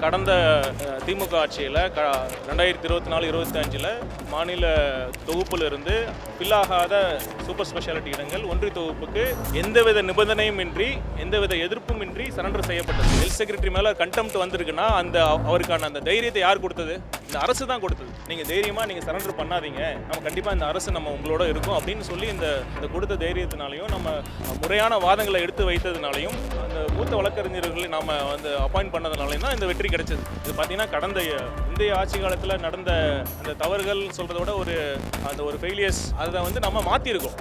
கடந்த திமுக ஆட்சியில் 2024-25 மாநில தொகுப்பில் இருந்து ஃபில்லாகாத சூப்பர் ஸ்பெஷாலிட்டி இடங்கள் ஒன்றிய தொகுப்புக்கு எந்தவித நிபந்தனையும் இன்றி எந்தவித எதிர்ப்பும் இன்றி சரண்டர் செய்யப்பட்டது. ஹெல்த் செக்ரட்டரி மேலே கண்டெம்ட் வந்திருக்குன்னா அவருக்கான அந்த தைரியத்தை யார் கொடுத்தது? இந்த அரசு தான் கொடுத்தது. நீங்கள் தைரியமாக நீங்கள் சரண்டர் பண்ணாதீங்க, நம்ம கண்டிப்பாக இந்த அரசு நம்ம உங்களோட இருக்கும் அப்படின்னு சொல்லி இந்த கொடுத்த தைரியத்தினாலையும் நம்ம முறையான வாதங்களை எடுத்து வைத்ததுனாலையும் அந்த மூத்த வழக்கறிஞர்களை நாம் அப்பாயிண்ட் பண்ணதுனாலையும் தான் இந்த வெற்றி கிடைச்சது. இது பார்த்தீங்கன்னா கடந்த இந்திய ஆட்சி காலத்தில் நடந்த அந்த தவறுகள் சொல்கிறத விட ஒரு ஃபெயிலியர்ஸ் அதை நம்ம மாற்றிருக்கோம்.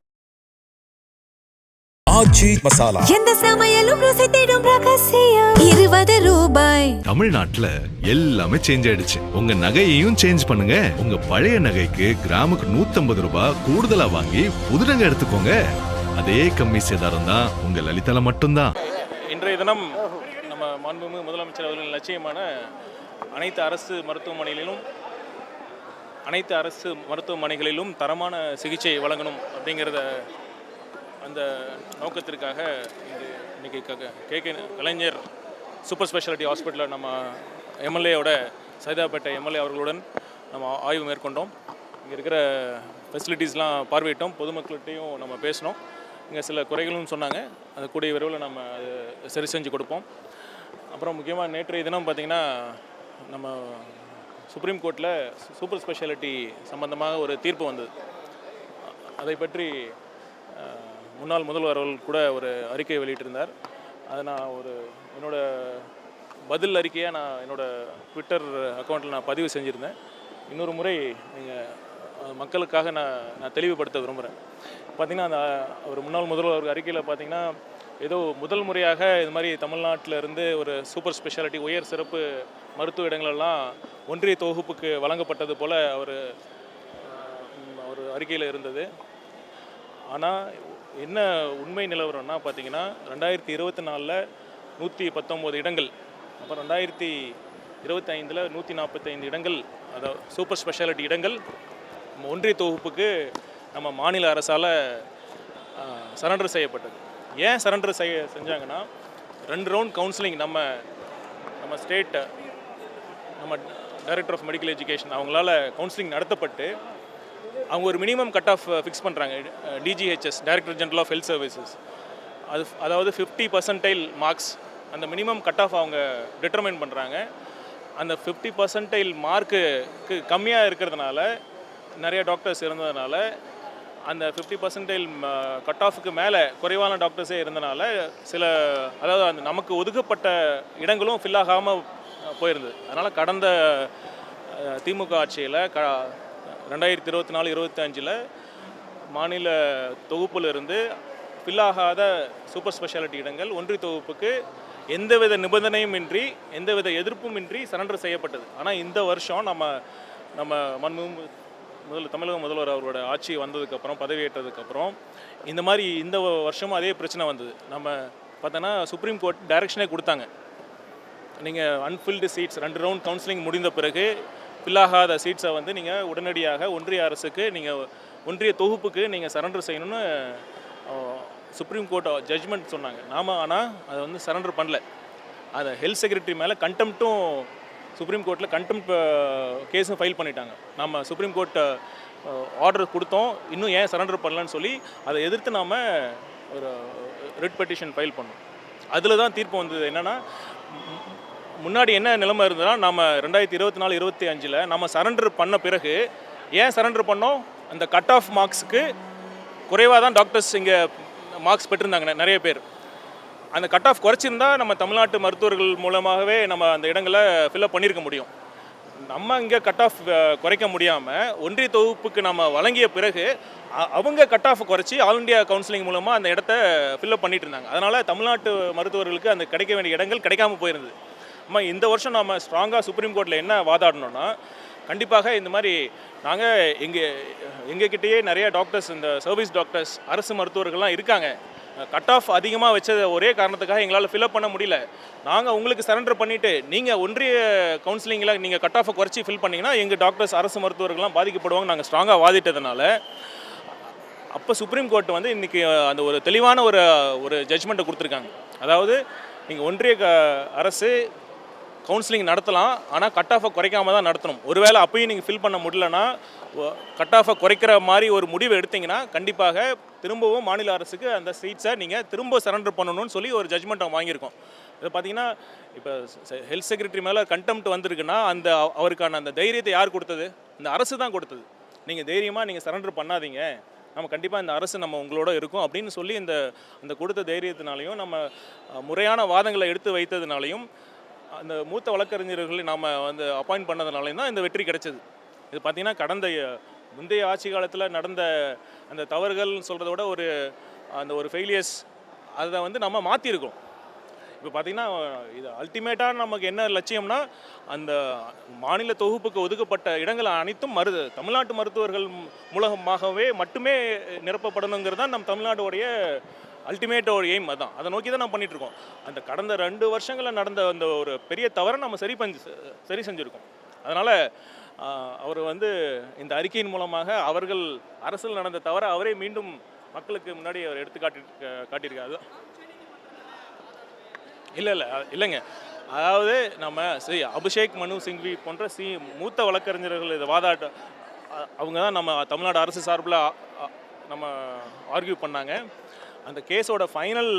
ஆச்சி மசாலா எந்த சமையலும் ருசி தேடும் ரகசியம் 20 ரூபாய். தமிழ்நாட்டுல எல்லாமே சேஞ்ச் ஆயிடுச்சு. உங்க நகையையும் சேஞ்ச் பண்ணுங்க. உங்க பழைய நகைக்கு கிராமுக்கு 150 ரூபாய் கூடுதலா வாங்கி புது நகை எடுத்துக்கோங்க. அதே கம்மி சேதாரம் தான் உங்க லலிதால மட்டும்தான். இன்றைய தினம் நம்ம மாண்புமிகு முதலமைச்சர் அவர்களின் லட்சியமான அனைத்து அரசு மருத்துவமனைகளிலும் தரமான சிகிச்சை வழங்கணும் அப்படிங்கிறத அந்த நோக்கத்திற்காக இன்னைக்கு கே கலைஞர் சூப்பர் ஸ்பெஷாலிட்டி ஹாஸ்பிட்டலில் நம்ம எம்எல்ஏவோட சைதாப்பேட்டை எம்எல்ஏ அவர்களுடன் நம்ம ஆய்வு மேற்கொண்டோம். இங்கே இருக்கிற ஃபெசிலிட்டிஸ்லாம் பார்வையிட்டோம். பொதுமக்கள்கிட்டையும் நம்ம பேசினோம். இங்கே சில குறைகளும் சொன்னாங்க. அது கூடிய விரைவில் நம்ம அது சரி செஞ்சு கொடுப்போம். அப்புறம் முக்கியமாக நேற்றைய தினம் பார்த்திங்கன்னா நம்ம சுப்ரீம் கோர்ட்டில் சூப்பர் ஸ்பெஷாலிட்டி சம்பந்தமாக ஒரு தீர்ப்பு வந்தது. அதை பற்றி முன்னாள் முதல்வர் அவர்கள் கூட ஒரு அறிக்கையை வெளியிட்டிருந்தார். அதை நான் என்னோடய பதில் அறிக்கையாக நான் என்னோடய ட்விட்டர் அக்கௌண்ட்டில் நான் பதிவு செஞ்சுருந்தேன். இன்னொரு முறை நீங்கள் மக்களுக்காக நான் தெளிவுபடுத்த விரும்புகிறேன். பார்த்திங்கன்னா ஒரு முன்னாள் முதல்வர் அறிக்கையில் பார்த்திங்கன்னா ஏதோ முதல் முறையாக இது மாதிரி தமிழ்நாட்டில் இருந்து ஒரு சூப்பர் ஸ்பெஷாலிட்டி உயர் சிறப்பு மருத்துவ இடங்களெல்லாம் ஒன்றிய தொகுப்புக்கு வழங்கப்பட்டது போல் அவர் அறிக்கையில் இருந்தது. ஆனால் என்ன உண்மை நிலவரம்னா பார்த்திங்கன்னா 2024 119 இடங்கள், அப்புறம் 2025 145 இடங்கள், அதாவது சூப்பர் ஸ்பெஷாலிட்டி இடங்கள் ஒன்றிய தொகுப்புக்கு நம்ம மாநில அரசால் சரண்டர் செய்யப்பட்டது. ஏன் சரண்டர் செஞ்சாங்கன்னா 2 ரவுண்ட் கவுன்சிலிங் நம்ம state director of medical education அவங்களால கவுன்சிலிங் நடத்தப்பட்டு அவங்க ஒரு மினிமம் கட் ஆஃப் ஃபிக்ஸ் பண்ணுறாங்க. DGHS director general of health services அதாவது 50% மார்க்ஸ் அந்த மினிமம் கட் ஆஃப் அவங்க டிட்டர்மைன் பண்ணுறாங்க. அந்த 50% மார்க்கு கம்மியாக இருக்கிறதுனால நிறைய டாக்டர்ஸ் இருந்ததுனால அந்த 50% கட் ஆஃபுக்கு மேலே குறைவான டாக்டர்ஸே இருந்தனால அதாவது நமக்கு ஒதுக்கப்பட்ட இடங்களும் ஃபில் ஆகாமல் போயிருந்தது. அதனால் கடந்த திமுக ஆட்சியில் 2024-25 மாநில தொகுப்பில் இருந்து ஃபில்லாகாத சூப்பர் ஸ்பெஷாலிட்டி இடங்கள் ஒன்றிய தொகுப்புக்கு எந்தவித நிபந்தனையும் இன்றி எந்தவித எதிர்ப்பும் இன்றி சரண்டர் செய்யப்பட்டது. ஆனால் இந்த வருஷம் நம்ம தமிழக முதல்வர் அவரோட ஆட்சி வந்ததுக்கப்புறம் பதவியேற்றதுக்கப்புறம் இந்த வருஷமும் அதே பிரச்சனை வந்தது. நம்ம பார்த்தோன்னா சுப்ரீம் கோர்ட் டைரக்ஷனே கொடுத்தாங்க. நீங்கள் அன்ஃபில்டு சீட்ஸ் 2 ரவுண்ட் கவுன்சிலிங் முடிந்த பிறகு ஃபில்லாகாத சீட்ஸை நீங்கள் உடனடியாக ஒன்றிய அரசுக்கு ஒன்றிய தொகுப்புக்கு நீங்கள் சரண்டர் செய்யணும்னு சுப்ரீம் கோர்ட் ஜட்ஜ்மெண்ட் சொன்னாங்க. ஆனால் அதை சரண்டர் பண்ணல. அதை ஹெல்த் செக்ரட்டரி மேலே கண்டெம்ட்டும் சுப்ரீம் கோர்ட்டில் கண்டெம்ட் கேஸும் ஃபைல் பண்ணிட்டாங்க. நம்ம சுப்ரீம் கோர்ட் ஆர்டர் கொடுத்தோம், இன்னும் ஏன் சரண்டர் பண்ணலன்னு சொல்லி அதை எதிர்த்து நாம் ஒரு ரிட் பெட்டிஷன் ஃபைல் பண்ணோம். அதில் தான் தீர்ப்பு வந்தது. என்னென்னா முன்னாடி என்ன நிலைமை இருந்ததுன்னா நம்ம 2024-25 நம்ம சரண்டர் பண்ண பிறகு ஏன் சரண்டர் பண்ணோம்? அந்த கட் ஆஃப் மார்க்ஸுக்கு குறைவாக தான் டாக்டர்ஸ் இங்கே மார்க்ஸ் பெற்றிருந்தாங்க நிறைய பேர். அந்த கட் ஆஃப் குறைச்சிருந்தா நம்ம தமிழ்நாட்டு மருத்துவர்கள் மூலமாகவே நம்ம அந்த இடங்களை ஃபில்அப் பண்ணியிருக்க முடியும். நம்ம இங்கே கட் ஆஃப் குறைக்க முடியாமல் ஒன்றிய தொகுப்புக்கு நம்ம வழங்கிய பிறகு அவங்க கட் ஆஃப் குறைச்சி ஆல் இண்டியா கவுன்சிலிங் மூலமாக அந்த இடத்த ஃபில்அப் பண்ணிட்டு இருந்தாங்க. அதனால் தமிழ்நாட்டு மருத்துவர்களுக்கு அந்த கிடைக்க வேண்டிய இடங்கள் கிடைக்காம போயிருந்தது. இந்த வருஷம் நம்ம ஸ்ட்ராங்காக சுப்ரீம் கோர்ட்டில் என்ன வாதாடணும்னா, கண்டிப்பாக இந்த மாதிரி நாங்கள் எங்ககிட்டயே நிறைய டாக்டர்ஸ், இந்த சர்வீஸ் டாக்டர்ஸ், அரசு மருத்துவர்கள்லாம் இருக்காங்க. கட் ஆஃப் அதிகமாக வச்ச ஒரே காரணத்துக்காக எங்களால் ஃபில்அப் பண்ண முடியல. நாங்கள் உங்களுக்கு சரண்டர் பண்ணிவிட்டு நீங்கள் ஒன்றிய கவுன்சிலிங்கில் நீங்கள் கட் ஆஃபை குறைச்சி ஃபில் பண்ணிங்கன்னா எங்கள் டாக்டர்ஸ், அரசு மருத்துவர்கள்லாம் பாதிக்கப்படுவாங்க நாங்கள் ஸ்ட்ராங்காக வாதிட்டதுனால அப்போ சுப்ரீம் கோர்ட் இன்றைக்கி அந்த ஒரு தெளிவான ஒரு ஜட்ஜ்மெண்ட்டை கொடுத்துருக்காங்க. அதாவது நீங்கள் ஒன்றிய அரசு கவுன்சிலிங் நடத்தலாம், ஆனால் கட் ஆஃபை குறைக்காம தான் நடத்தணும். ஒருவேளை அப்பயும் நீங்கள் ஃபில் பண்ண முடியலன்னா கட் ஆஃபை குறைக்கிற மாதிரி ஒரு முடிவு எடுத்தீங்கன்னா கண்டிப்பாக திரும்பவும் மாநில அரசுக்கு அந்த சீட்ஸை நீங்கள் திரும்ப சரண்டர் பண்ணணும்னு சொல்லி ஒரு ஜட்ஜ்மெண்ட் வாங்கியிருக்கோம். இதை பார்த்தீங்கன்னா இப்போ ஹெல்த் செக்ரட்டரி மேலே கண்டெம்ட் வந்திருக்குன்னா அந்த அவருக்கான அந்த தைரியத்தை யார் கொடுத்தது? இந்த அரசு தான் கொடுத்தது. நீங்கள் தைரியமாக நீங்கள் சரண்டர் பண்ணாதீங்க, நம்ம கண்டிப்பாக இந்த அரசு நம்ம உங்களோட இருக்கும் அப்படின்னு சொல்லி அந்த கொடுத்த தைரியத்தினாலையும் நம்ம முறையான வாதங்களை எடுத்து வைத்ததுனாலையும் அந்த மூத்த வழக்கறிஞர்களை நாம் வந்து அப்பாயிண்ட் பண்ணதுனாலையும் தான் இந்த வெற்றி கிடைச்சது. இது பார்த்திங்கன்னா முந்தைய ஆட்சி காலத்தில் நடந்த அந்த தவறுகள்னு சொல்கிறத விட ஒரு ஃபெயிலியர்ஸ் அதை வந்து நம்ம மாற்றிருக்கோம். இப்போ பார்த்திங்கன்னா இது அல்டிமேட்டாக நமக்கு என்ன லட்சியம்னா அந்த மாநில தொகுப்புக்கு ஒதுக்கப்பட்ட இடங்கள் அனைத்தும் தமிழ்நாட்டு மருத்துவர்கள் மூலமாகவே மட்டுமே நிரப்பப்படணுங்கிறது தான் நம்ம தமிழ்நாட்டுடைய அல்டிமேட் ஒரு எய்ம். அதான் அதை நோக்கி தான் நம்ம பண்ணிகிட்ருக்கோம். அந்த கடந்த 2 வருஷங்களில் நடந்த அந்த ஒரு பெரிய தவறை நம்ம சரி செஞ்சுருக்கோம். அதனால் அவர் வந்து இந்த அறிக்கையின் மூலமாக அவர்கள் அரசில் நடந்த தவறை அவரே மீண்டும் மக்களுக்கு முன்னாடி அவர் எடுத்து காட்டியிருக்காரு. இல்லைங்க, அதாவது நம்ம அபிஷேக் மனு சிங்வி போன்ற மூத்த வழக்கறிஞர்கள் இதை அவங்க தான் நம்ம தமிழ்நாடு அரசு சார்பில் நம்ம ஆர்கியூ பண்ணாங்க. அந்த கேஸோட ஃபைனல்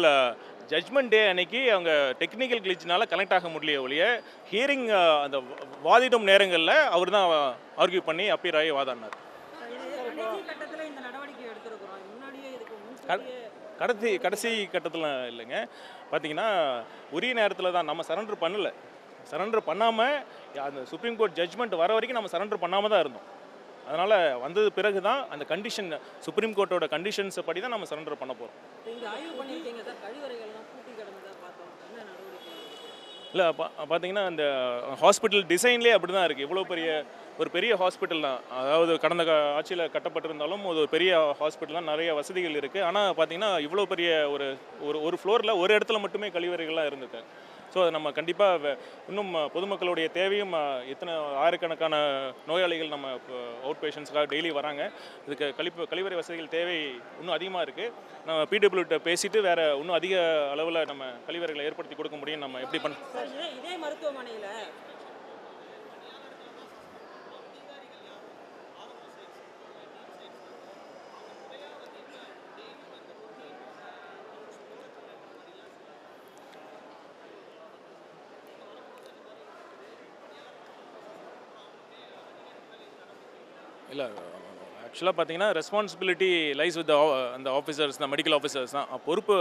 ஜட்ஜ்மெண்ட் டே அன்னைக்கு அவங்க டெக்னிக்கல் கிளிச்சினால கனெக்ட் ஆக முடியல ஒழிய ஹியரிங் அந்த வாதிடும் நேரங்களில் அவர் தான் ஆர்கியூ பண்ணி அப்பீர் ஆகி வாதாடினார். கடைசி கட்டத்தில் இல்லைங்க, பார்த்தீங்கன்னா உரிய நேரத்தில் தான் நம்ம சரண்டர் பண்ணாமல் அந்த சுப்ரீம் கோர்ட் ஜட்ஜ்மெண்ட் வர வரைக்கும் நம்ம சரண்டர் பண்ணாமல் தான் இருந்தோம். அதனால் வந்தது பிறகு தான் அந்த கண்டிஷன் சுப்ரீம் கோர்ட்டோட கண்டிஷன்ஸை படி தான் நம்ம சரண்டர் பண்ண போகிறோம். இல்லை பார்த்தீங்கன்னா அந்த ஹாஸ்பிட்டல் டிசைன்லேயே அப்படி தான் இருக்குது. இவ்வளோ பெரிய ஹாஸ்பிட்டல் தான், அதாவது கடந்த ஆட்சியில் கட்டப்பட்டிருந்தாலும் ஒரு பெரிய ஹாஸ்பிட்டல் தான், நிறைய வசதிகள் இருக்குது. ஆனால் பார்த்தீங்கன்னா இவ்வளோ பெரிய ஒரு ஃப்ளோரில் ஒரு இடத்துல மட்டுமே கழிவறைகள்லாம் இருந்துருக்கு. ஸோ அதை நம்ம கண்டிப்பாக இன்னும் பொதுமக்களுடைய தேவையும் எத்தனை ஆயிரக்கணக்கான நோயாளிகள் நம்ம அவுட் பேஷண்ட்ஸ்க்காக டெய்லி வராங்க. இதுக்கு கழிவறை வசதிகள் தேவை இன்னும் அதிகமாக இருக்குது. நம்ம பிடபிள்யூட்ட பேசிட்டு வேறு இன்னும் அதிக அளவில் நம்ம கழிவறைகளை ஏற்படுத்தி கொடுக்க முடியும். நம்ம எப்படி இதே மருத்துவமனையில் இல்லை, ஆக்சுவலாக பார்த்தீங்கன்னா ரெஸ்பான்சிபிலிட்டி லைஸ் வித் அந்த ஆஃபீஸர்ஸ் தான், மெடிக்கல் ஆஃபீஸர்ஸ் தான். பொறுப்பு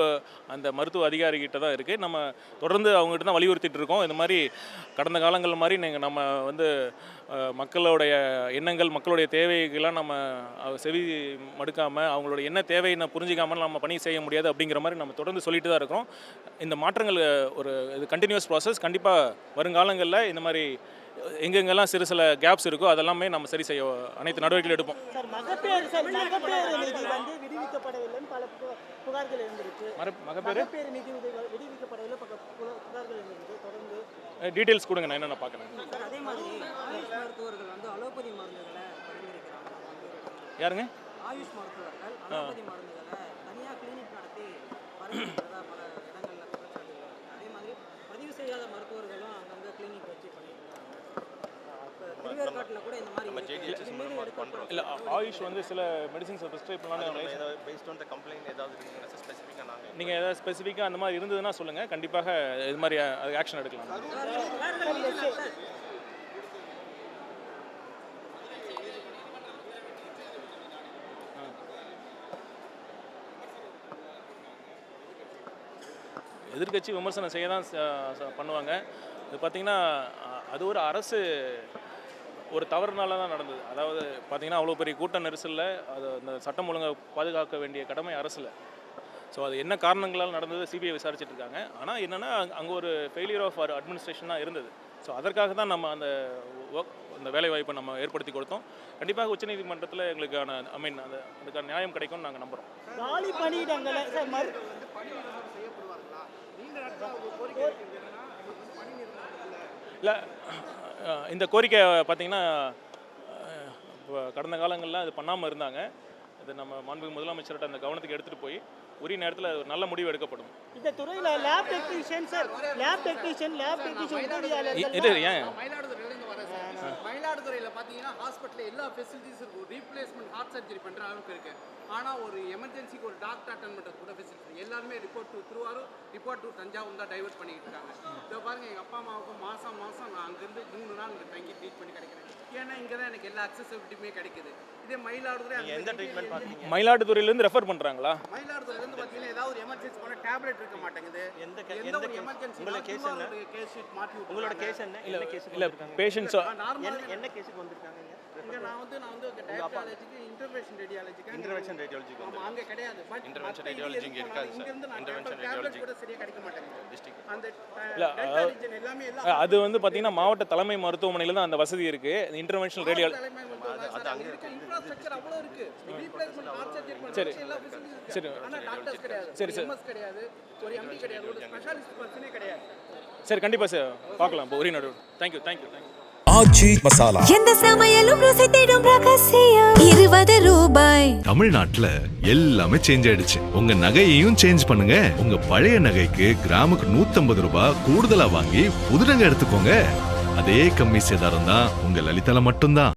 அந்த மருத்துவ அதிகாரிகிட்ட தான் இருக்குது. நம்ம தொடர்ந்து அவங்ககிட்ட தான் வலியுறுத்திட்டு இருக்கோம். இந்த மாதிரி கடந்த காலங்கள் மாதிரி நம்ம வந்து மக்களுடைய எண்ணங்கள், மக்களுடைய தேவைகள்லாம் நம்ம செவி மடுக்காமல் அவங்களோட என்ன தேவையை புரிஞ்சிக்காமல் நம்ம பணி செய்ய முடியாது அப்படிங்கிற மாதிரி நம்ம தொடர்ந்து சொல்லிட்டு தான் இருக்கிறோம். இந்த மாற்றங்கள் இது கண்டினியூஸ் ப்ராசஸ். கண்டிப்பாக வருங்காலங்களில் இந்த மாதிரி எங்கெங்கெல்லாம் சில கேப்ஸ் இருக்கோ அதெல்லாமே நம்ம சரி செய்ய அனைத்து நடவடிக்கைகள் எடுப்போம். டீட்டெயில்ஸ் கொடுங்க, நான் என்னென்ன பார்க்குறேன். யாருங்க? ஆயுஷ் மருத்துவர்கள் அலோபதி மருந்துகளை தனியாக கிளினிக் நடத்தி பரிந்துரைக்கிறதா பல இடங்களில் குற்றச்சாட்டுகள். அதே மாதிரி பதிவு செய்யாத மருத்துவர்களும் அங்கங்கே கிளினிக் வச்சு பண்ணியிருக்காங்க. திருவேற்காட்டில் கூட இந்த மாதிரி இல்லை, ஆயுஷ் வந்து சில மெடிசின்ஸை ப்ரிஸ்கிரைப் பண்ணலாம். நீங்கள் ஏதாவது ஸ்பெசிஃபிக்காக அந்த மாதிரி இருந்ததுன்னா சொல்லுங்கள், கண்டிப்பாக இது மாதிரி அது ஆக்ஷன் எடுக்கலாம். எதிர்கட்சி விமர்சனம் செய்ய தான் பண்ணுவாங்க. இது பார்த்திங்கன்னா அது ஒரு அரசு ஒரு தவறுனால தான் நடந்தது. அதாவது பார்த்திங்கன்னா அவ்வளோ பெரிய கூட்ட நெரிசலில் அது அந்த சட்டம் ஒழுங்கை பாதுகாக்க வேண்டிய கடமை அரசில். ஸோ அது என்ன காரணங்களால் நடந்தது சிபிஐ விசாரிச்சுட்டு இருக்காங்க. ஆனால் என்னென்னா அங்கே ஒரு ஃபெயிலியர் ஆஃப் அவர் அட்மினிஸ்ட்ரேஷனாக இருந்தது. ஸோ அதற்காக தான் நம்ம அந்த வேலைவாய்ப்பை நம்ம ஏற்படுத்தி கொடுத்தோம். கண்டிப்பாக உச்சநீதிமன்றத்தில் எங்களுக்கான அதுக்கான நியாயம் கிடைக்கும்னு நாங்கள் நம்புகிறோம். இல்லை, இந்த கோரிக்கை பார்த்திங்கன்னா கடந்த காலங்களில் அது பண்ணாமல் இருந்தாங்க. அது நம்ம மாண்புமிகு முதலமைச்சர்கிட்ட அந்த கவனத்துக்கு எடுத்துகிட்டு போய் உரிய நேரத்தில் ஒரு நல்ல முடிவு எடுக்கப்படும். இந்த துறையில லேப் டெக்னீஷியன் உதவியாளர்கள் இது ஏன் மயிலாடுதுறையிலேருந்து வரேன் சார். மயிலாடுதுறையில் பார்த்தீங்கன்னா ஹாஸ்பிட்டலில் எல்லா ஃபெசிலிட்டிஸும் இருக்கும். ரீப்ளேஸ்மெண்ட் ஹார்ட் சர்ஜரி பண்ணுற அளவுக்கு இருக்குது. ஆனால் ஒரு எமர்ஜென்சிக்கு ஒரு டாக்டர் அட்டன் பண்ணுறது கூட ஃபெசிலிட்டி எல்லாருமே report to Thiruvarur, report to Thanjavur தான் டைவர்ட் பண்ணிக்கிட்டு இருக்காங்க. இப்போ பாருங்கள், எங்கள் அப்பா அம்மாவுக்கும் மாதம் நான் அங்கேருந்து 3 நாள் இங்கே தங்கி ட்ரீட்மெண்ட் கிடைக்கிறேன். ஏன்னா இங்கே தான் எனக்கு எல்லா அக்சசிபிலிட்டியுமே கிடைக்குது. இதே மயிலாடுதுறை எந்த ட்ரீட்மெண்ட் பார்த்தீங்க? மயிலாடுதுறையிலேருந்து ரெஃபர் பண்ணுறாங்களா? மயிலாடுதுறையிலேருந்து பார்த்தீங்கன்னா ஏதாவது ஒரு எமர்ஜென்சி போனால் டேப்லெட் இருக்க மாட்டேங்குது. எந்த ஒரு எமர்ஜென்சி கேஸ் என்ன? கேஸ் ஷீட் மாற்றி உங்களோட கேஸ் என்ன? இல்லை பேஷண்ட்ஸ் என்ன கேஸுக்கு வந்திருக்காங்க? இங்கே நான் வந்து டயபாலஜிக்கு இன்டர்வென்ஷன் ரேடியாலஜிக்கு ஆமாம் அங்கே கிடையாது. பட் இன்டர்வென்ஷன் ரேடியாலஜி இங்கே இருக்காது சார். இங்கேருந்து நான் டேப்லெட் கூட சரியாக கிடைக்க மாட்டேங்குது. அந்த எல்லாமே எல்லாம் அது வந்து பார்த்தீங்கன்னா மாவட்ட தலைமை மருத்துவமனையில் தான் அந்த வசதி இருக்குது. இன்டர்வென்ஷனல் ரேடியாலஜி அது அங்கே இருக்க இன்ஃப்ராஸ்ட்ரக்சர் அவ்வளோ இருக்குது. ரீப்ளேஸ்மெண்ட் ஹார்ட் சர்ஜரி சரி. பண்ணுற எல்லா ஃபெசிலிட்டிஸ் சரி. ஆனால் டாக்டர்ஸ் கிடையாது. சரி சார். எம்எஸ் கிடையாது, ஒரு எம்டி கிடையாது, ஒரு ஸ்பெஷலிஸ்ட் பர்சனே கிடையாது. சரி, கண்டிப்பாக சார் பார்க்கலாம். இப்போ உரிய நடவடிக்கை. தேங்க்யூ. ஆச்சி மசாலா. எந்த சமையலும் ருசி தேடும் ரகசியம் 20 ரூபாய். தமிழ்நாட்டுல எல்லாமே சேஞ்ச் ஆயிடுச்சு. உங்க நகையையும் சேஞ்ச் பண்ணுங்க. உங்க பழைய நகைக்கு கிராமுக்கு 150 ரூபாய் கூடுதலா வாங்கி புது நகை எடுத்துக்கோங்க. அதே கம்மி சேதாரம் தான் உங்க லலிதால மட்டும்தான்.